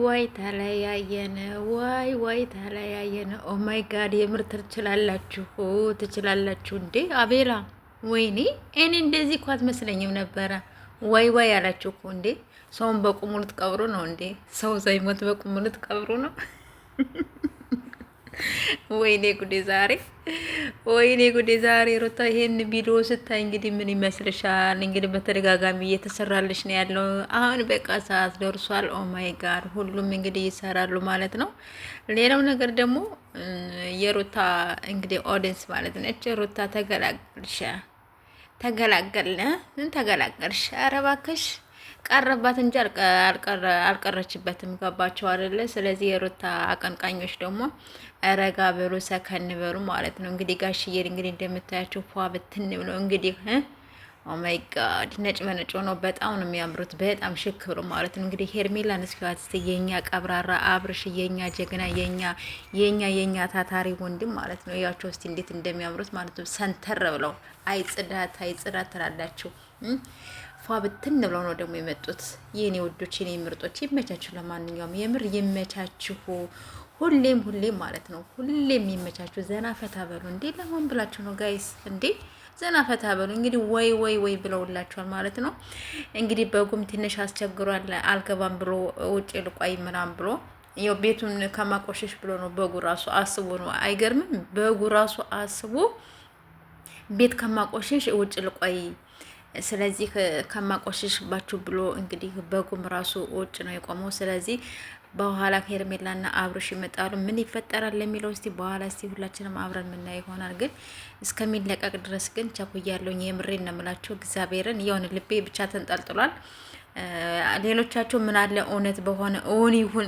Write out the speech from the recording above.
ዋይ ተለያየን፣ ዋይ ተለያየን። ኦ ማይ ጋድ የምር ትችላላችሁ እንዴ አቤላ? ወይኔ እኔ እንደዚህ እኮ አትመስለኝም ነበረ። ዋይ አላችሁ እኮ እንዴ። ሰውን በቁሙ ልትቀብሩ ነው እንዴ? ሰው ሳይሞት በቁሙ ልትቀብሩ ነው? ወይኔ ጉዴ ዛሬ ሩታ ይሄን ቪዲዮ ስታይ እንግዲህ ምን ይመስልሻል? እንግዲህ በተደጋጋሚ እየተሰራልሽ ነው ያለው። አሁን በቃ ሰዓት ደርሷል። ኦ ማይ ጋድ ሁሉም እንግዲህ ይሰራሉ ማለት ነው። ሌላው ነገር ደግሞ የሩታ እንግዲህ ኦዲንስ ማለት ነች። ሩታ ተገላገልሽ። ኧረ እባክሽ ቀረባት እንጂ አልቀረችበትም። ገባቸው አይደለ? ስለዚህ የሩታ አቀንቃኞች ደግሞ ረጋ በሉ ሰከን በሉ ማለት ነው። እንግዲህ ጋሽዬ እንግዲህ እንደምታያቸው ፏ ብትን ብሎ እንግዲህ ኦ ማይ ጋድ ነጭ በነጭ ሆኖ በጣም ነው የሚያምሩት። በጣም ሽክ ብሎ ማለት ነው። እንግዲህ ሄርሜላን እስኪዋት የኛ ቀብራራ አብርሽ የኛ ጀግና የኛ ታታሪ ወንድም ማለት ነው። ያቸው እስቲ እንዴት እንደሚያምሩት ማለት ነው። ሰንተር ብለው አይጽዳት ትላላችሁ። ፏ ብትን ብለው ነው ደግሞ የመጡት። የኔ ውዶች የኔ ምርጦች ይመቻችሁ። ለማንኛውም የምር ይመቻችሁ። ሁሌም ማለት ነው። ሁሌም ይመቻችሁ። ዘና ፈታ በሉ እንዴ። ለማን ብላችሁ ነው ጋይስ እንዴ? ዘና ፈታ በሉ እንግዲህ። ወይ ብለውላችኋል ማለት ነው። እንግዲህ በጉም ትንሽ አስቸግሯል። አልገባም ብሎ ውጭ ልቋይ ምናምን ብሎ ያው ቤቱን ከማቆሸሽ ብሎ ነው። በጉ ራሱ አስቦ ነው። አይገርምም? በጉ ራሱ አስቦ ቤት ከማቆሸሽ ውጭ ልቋይ ስለዚህ ከማቆሸሽባችሁ ብሎ እንግዲህ በጉም ራሱ ውጭ ነው የቆመው። ስለዚህ በኋላ ሄርሜላና አብርሽ ይመጣሉ። ምን ይፈጠራል ለሚለው እስቲ በኋላ እስቲ ሁላችንም አብረን የምናየው ይሆናል። ግን እስከሚለቀቅ ድረስ ግን ቸኩያለሁኝ። የምሬን ነው የምላችሁ። እግዚአብሔርን የሆነ ልቤ ብቻ ተንጠልጥሏል። ሌሎቻችሁ ምን አለ እውነት በሆነ እውን ይሁን